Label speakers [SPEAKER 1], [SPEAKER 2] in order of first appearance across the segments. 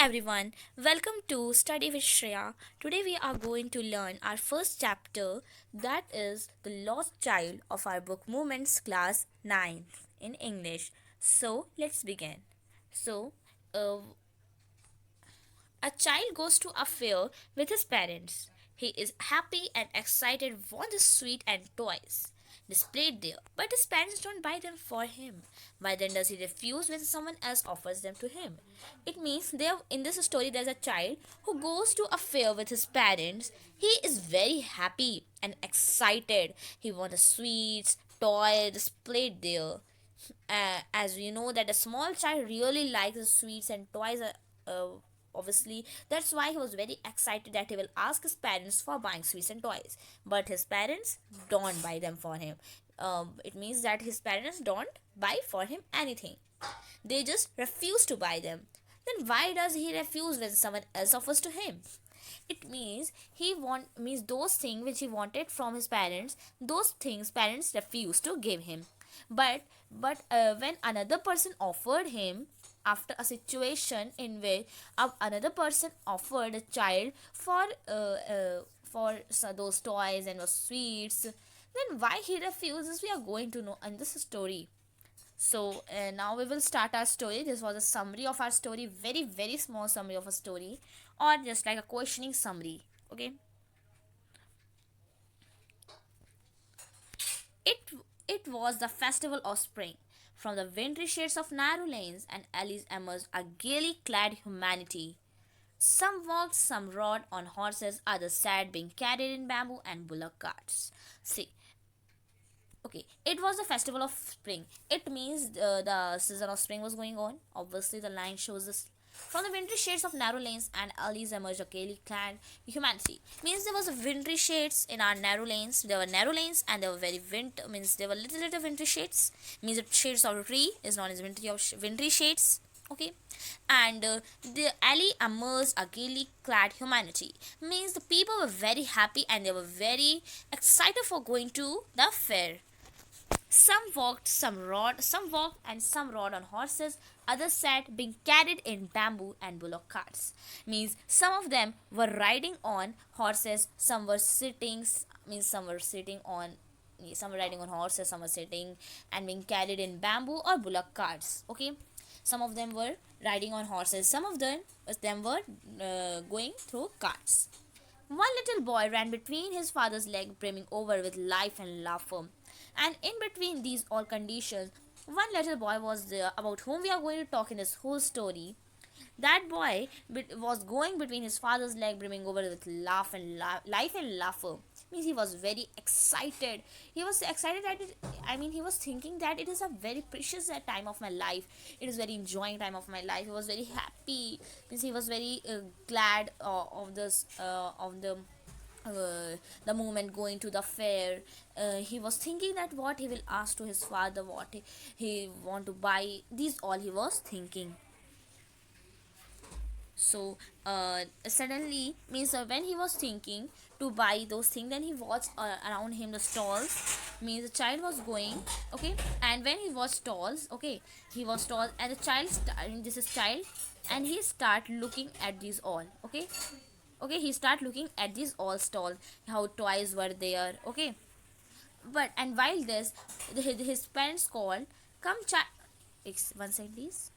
[SPEAKER 1] everyone, welcome to Study with Shreya. Today we are going to learn our first chapter, that is The Lost Child of our book Movements class 9 in English. So let's begin. So, uh, a child goes to a fair with his parents. He is happy and excited, wants a sweet and toys displayed there, but his parents don't buy them for him. Why then does he refuse when someone else offers them to him? It means there in this story there's a child who goes to a fair with his parents. He is very happy and excited. He wants a sweets, toy displayed there. As we know that a small child really likes the sweets and toys, obviously that's why he was very excited that he will ask his parents for buying sweets and toys, but his parents don't buy them for him. It means that his parents don't buy for him anything. They just refuse to buy them. Then why does he refuse when someone else offers to him? It means he want means those things which he wanted from his parents, those things parents refuse to give him. But when another person offered him, after a situation in which another person offered a child for those toys and those sweets, then why he refuses we are going to know in this story. So now we will start our story. This was a summary of our story, very very small summary of a story, or just like a questioning summary. Okay. It it was the festival of spring. From the wintry shades of narrow lanes and alleys emerged a gaily clad humanity. Some walked, some rode on horses, others sat being carried in bamboo and bullock carts. See, okay, it was the festival of spring. It means the season of spring was going on. Obviously, the line shows this. From the wintry shades of narrow lanes and alleys emerged a gaily clad humanity. Means there was a wintry shades in our narrow lanes. There were narrow lanes and they were very winter. Means there were little wintry shades. Means the shades of a tree is known as wintry shades. Okay, and the alley emerged a gaily clad humanity. Means the people were very happy and they were very excited for going to the fair. Some walked and some rode on horses, others sat being carried in bamboo and bullock carts. Means some of them were riding on horses, some were sitting, means some were riding on horses, some were sitting and being carried in bamboo or bullock carts. Okay, some of them were riding on horses, some of them were going through carts. One little boy ran between his father's legs, brimming over with life and laughter. And in between these all conditions, one little boy was there about whom we are going to talk in this whole story. That boy was going between his father's leg, brimming over with life and laughter. Means he was very excited. He was excited that he was thinking that it is a very precious time of my life. It is very enjoying time of my life. He was very happy. Means he was very glad of this the moment going to the fair. He was thinking that what he will ask to his father, what he want to buy. These all he was thinking. So suddenly means when he was thinking to buy those things, then he watched around him the stalls. Means the child was going, okay, and when he was stalls, okay, he was stalls and the this is child, and he start looking at these all, okay. Okay, he start looking at these all stalls, how toys were there, okay. But and while this, his parents called, come child, one second please,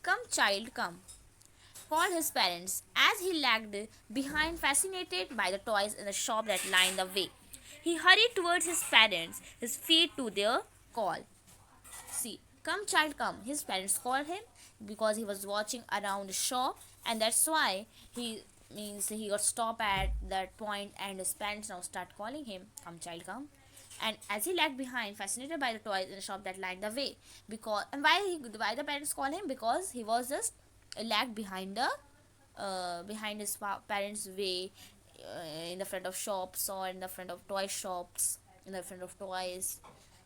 [SPEAKER 1] come child, come, called his parents as he lagged behind, fascinated by the toys in the shop that lined the way. He hurried towards his parents, his feet to their call. See, come child, come. His parents called him because he was watching around the shop, and that's why he got stopped at that point, and his parents now start calling him, come child, come. And as he lagged behind, fascinated by the toys in the shop that lined the way, because and why the parents call him, because he was just lagged behind the behind his parents' way, in the front of shops or in the front of toy shops, in the front of toys.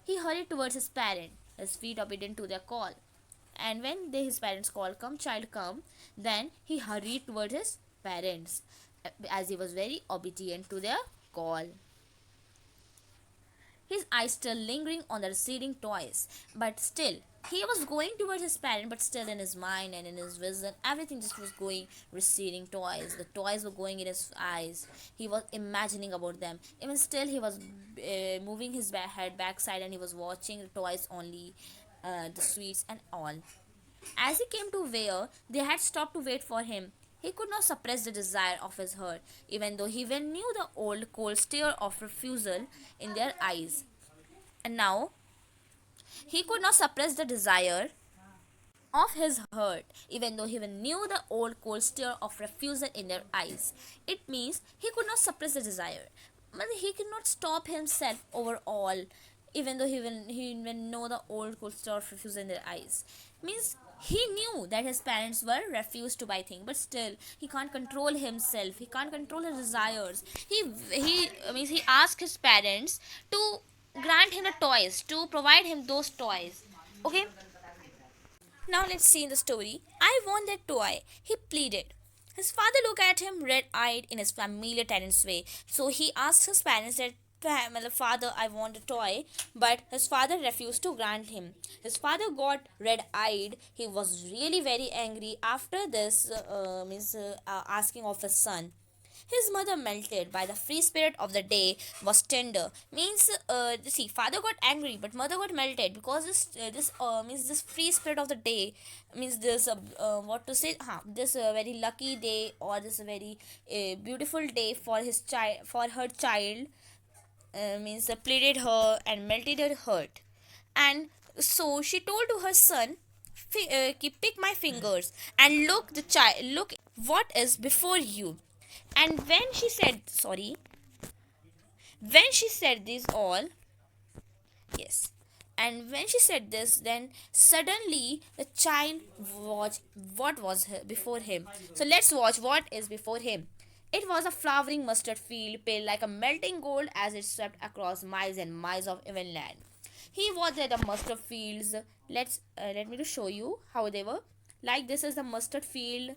[SPEAKER 1] He hurried towards his parent, his feet obedient to their call. And when his parents called, come child, come, then he hurried towards his parents, as he was very obedient to their call. his eyes still lingering on the receding toys. But still, he was going towards his parent, but still in his mind and in his vision, everything just was going receding toys. The toys were going in his eyes. He was imagining about them. Even still, he was moving his head backside and he was watching the toys only, the sweets and all. As he came to where they had stopped to wait for him, he could not suppress the desire of his heart, even though he well knew the old cold stare of refusal in their eyes. And now he could not suppress the desire of his heart, even though he even knew the old cold stare of refusal in their eyes. It means he could not suppress the desire, but he could not stop himself overall, even though he even know the old cold stare of refusal in their eyes. Means he knew that his parents were refused to buy things, but still he can't control himself. He can't control his desires. He means he asked his parents to grant him the toys, to provide him those toys. Okay, now let's see in the story. I want that toy, he pleaded. His father looked at him red eyed in his familiar tenant's way. So he asked his parents that, Father, I want a toy, but his father refused to grant him. His father got red eyed. He was really very angry after this asking of his son. His mother melted by the free spirit of the day was tender. Means see, father got angry, but mother got melted because this means this free spirit of the day means this what to say? This very lucky day or this very beautiful day for his child, for her child, means pleaded her and melted her heart. And so she told to her son, keep pick my fingers and look the child, look what is before you. And when she said this all, yes, and when she said this, then suddenly the child watched what was before him. So let's watch what is before him. It was a flowering mustard field, pale like a melting gold as it swept across miles and miles of even land. He was at the mustard fields. Let me to show you how they were. Like this is the mustard field,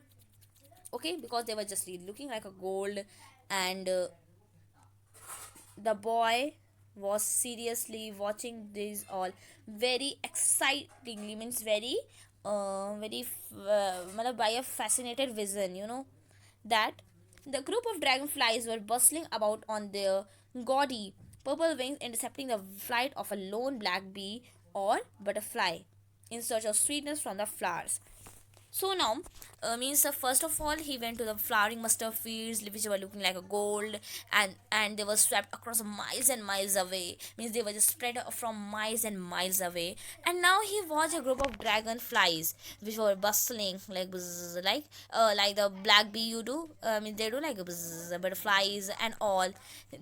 [SPEAKER 1] okay, because they were just looking like a gold, and the boy was seriously watching these all very excitingly, means very by a fascinated vision, that the group of dragonflies were bustling about on their gaudy purple wings, intercepting the flight of a lone black bee or butterfly in search of sweetness from the flowers. So now, means first of all, he went to the flowering mustard fields, which were looking like a gold, and they were swept across miles and miles away. Means they were just spread from miles and miles away. And now he watched a group of dragonflies, which were bustling like buzz, like the black bee you do. I mean, they do like buzz, butterflies and all.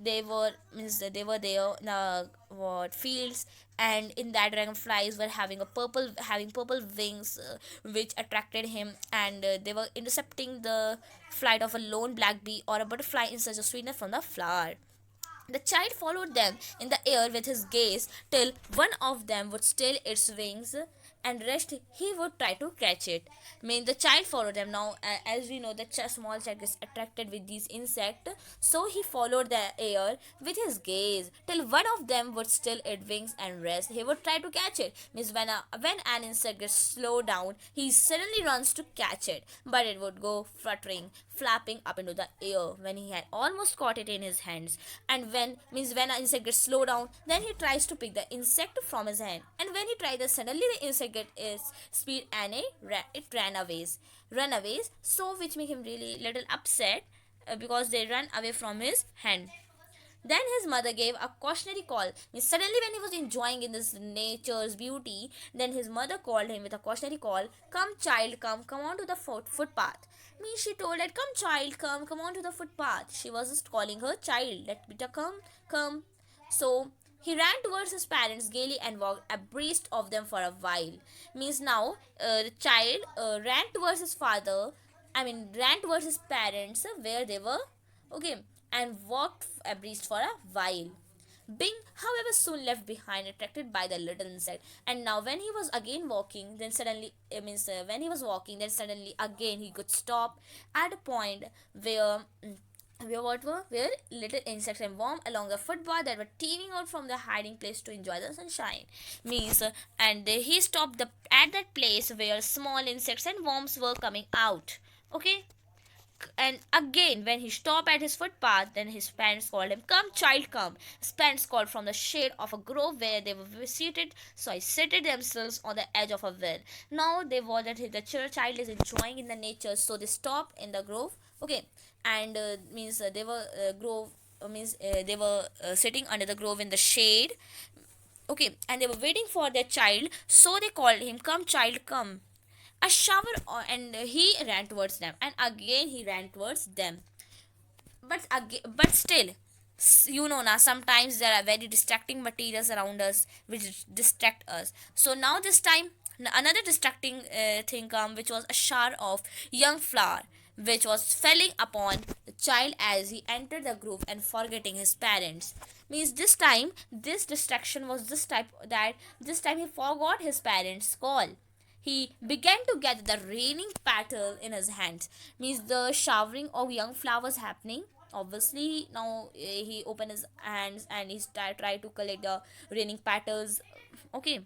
[SPEAKER 1] They were means they were there in the what fields, and in that dragonflies were having purple wings, which attracted him, and they were intercepting the flight of a lone black bee or a butterfly in search of sweetness from the flower. The child followed them in the air with his gaze till one of them would still its wings, and rest he would try to catch it. I mean, the child followed them. Now, as we know, the small child gets attracted with these insects, so he followed the air with his gaze till one of them would still its wings and rest. He would try to catch it. Means when an insect gets slowed down, he suddenly runs to catch it, but it would go fluttering, flapping up into the air when he had almost caught it in his hands. And when an insect gets slowed down, then he tries to pick the insect from his hand. And when he tried this, suddenly the insect get its speed and it run aways. So which make him really little upset, because they run away from his hand. Then his mother gave a cautionary call. Means suddenly, when he was enjoying in this nature's beauty, then his mother called him with a cautionary call. Come, child, come on to the footpath. Means she told that, come, child, come on to the footpath. She was just calling her child. That beta, come. So he ran towards his parents gaily and walked abreast of them for a while. Means now the child ran towards his father. Ran towards his parents, where they were. Okay, and walked abreast for a while. Bing, however, soon left behind, attracted by the little insect. And now, when he was again walking, then suddenly, when he was walking, then suddenly again he could stop at a point where where little insects and worms along the footpath that were teeming out from their hiding place to enjoy the sunshine. Means and he stopped at that place where small insects and worms were coming out. Okay, and again, when he stopped at his footpath, then his parents called him, "Come, child, come." His parents called from the shade of a grove where they were seated, so he seated themselves on the edge of a well. Now they were that the child is enjoying in the nature, so they stop in the grove. Okay, and means they were grove means they were sitting under the grove in the shade. Okay, and they were waiting for their child, so they called him, "Come, child, come." A shower, and he ran towards them, and again he ran towards them. But still, now sometimes there are very distracting materials around us which distract us. So now this time, another distracting thing come, which was a shower of young flower which was falling upon the child as he entered the grove and forgetting his parents. Means this time, this distraction was this type that this time he forgot his parents call. He began to gather the raining petal in his hands. Means the showering of young flowers happening. Obviously, now he opened his hands and he tried to collect the raining petals. Okay,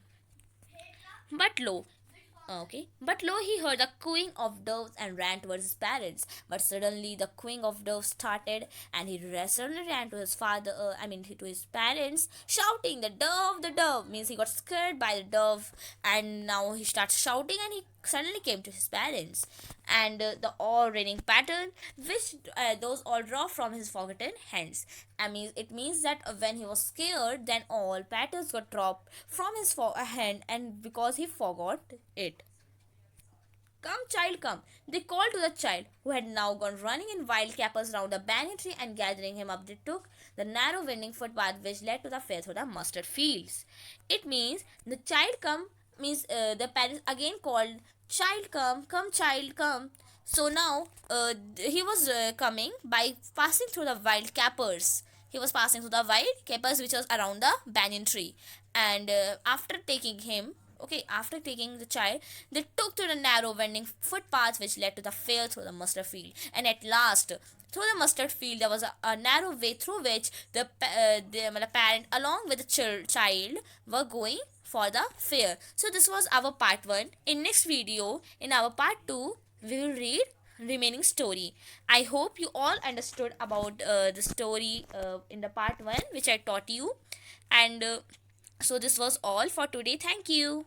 [SPEAKER 1] but lo, he heard the cooing of doves and ran towards his parents. But suddenly the cooing of doves started, and he suddenly ran to his father, to his parents, shouting, "The dove, the dove!" Means he got scared by the dove, and now he starts shouting, and he suddenly came to his parents. And the all raining pattern, which those all dropped from his forgotten hands. It means that when he was scared, then all petals got dropped from his hand, and because he forgot it. "Come, child, come," they called to the child, who had now gone running in wild capers round the banyan tree, and gathering him up, they took the narrow winding footpath which led to the fair through the mustard fields. It means the child come, means the parents again called, "Child, come, come, child, come." So now he was coming by passing through the wild capers. He was passing through the wild capers which was around the banyan tree, and after taking the child, they took to the narrow winding footpaths which led to the field through the mustard field. And at last, through the mustard field, there was a narrow way through which the parent, along with the child, were going for the fair. So this was our part 1. In next video, in our part 2, we will read remaining story. I hope you all understood about the story in the part 1 which I taught you. And so this was all for today. Thank you.